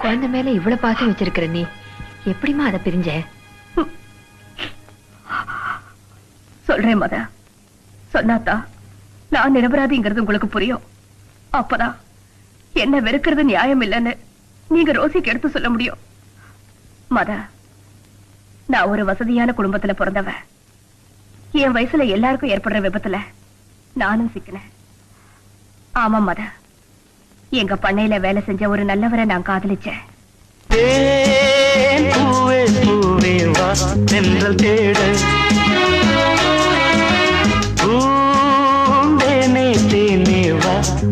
குழந்தை மேல இவ்வளவு பாசம் வச்சிருக்கிற நீ எப்படிமா அதை பிரிஞ்ச? சொல்றேன் மதா, சொன்னாத்தா நான் நிரபராதிங்கிறது உங்களுக்கு புரியும். அப்பதான் என்ன வெறுக்கிறது நியாயம் இல்லைன்னு நீங்க ரோசிக்கு எடுத்து சொல்ல முடியும். மதா, நான் ஒரு வசதியான குடும்பத்துல பிறந்தவ. என் வயசுல எல்லாருக்கும் ஏற்படுற விபத்துல நானும் சிக்கினேன். ஆமா மதா, எங்க பண்ணையில வேலை செஞ்ச ஒரு நல்லவரை நான் காதலிச்சேன்.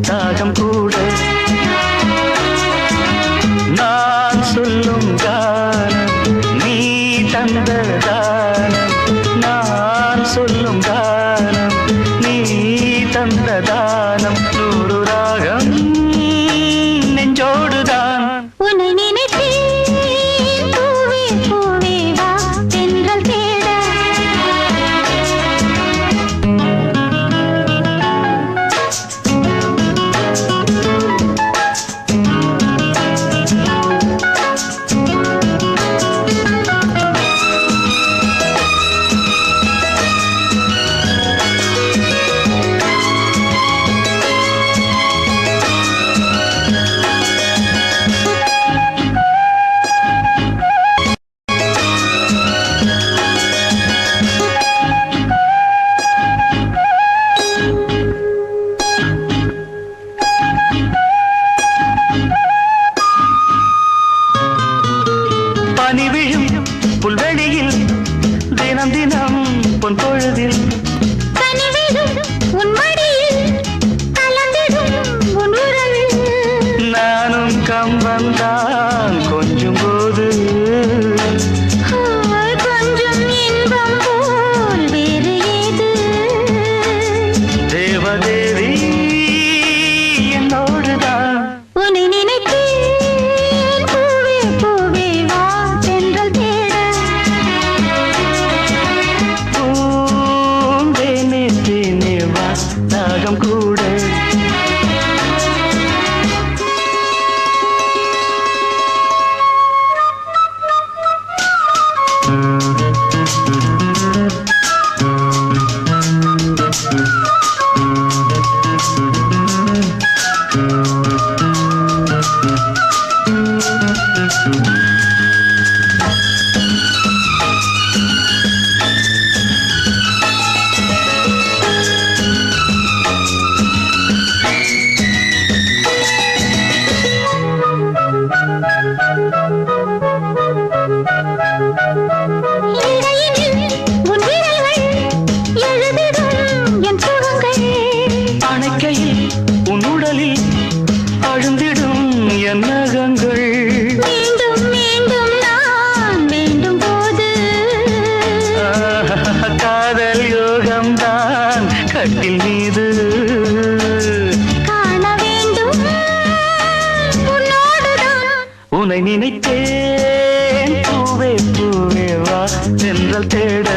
தாகம் கூட நான் சொல்லும் கானம் நீ தந்த தானம், நான் சொல்லும் கானம் நீ தந்த தானம், நூறு ராகம் நெஞ்சோடுதான். உன்னை நினைத்தேன் பூவே பூவே வா தென்றல் தேட. பனி விழும் புல்வெளியில் தினம் தினம் பொன் பொழுதில் நானும் கம்பந்தான் கொஞ்சம் போது தேவதேவி என்னோடுதான். உன்னை நினைத்தேன் பூவே பூவே வா தென்றல் தேட. பூந்தேனே தேனே வா தாகம் கூட. அணைக்கையில் உன் உடலில் அழுந்திடும் என் நகங்கள். மீண்டும் மீண்டும் நான் வேண்டும் போது காதல் யோகம்தான் கட்டில் மீது காண வேண்டும் உன்னோடுதான். உன்னை நினைத்தேன் பூவே பூவே வா தென்றல் தேட.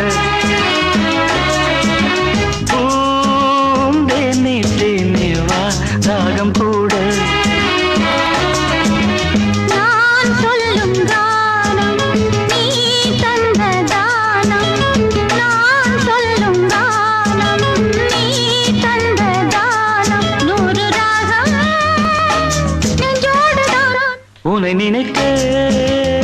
பூந்தேனே தேனே வா தாகம் கூட. நான் சொல்லும் கானம் நீ தந்த தானம், நான் சொல்லும் கானம் நீ தந்த தானம், நூறு ராகம் நெஞ்சோடுதான். உன்னை நினைத்தேன்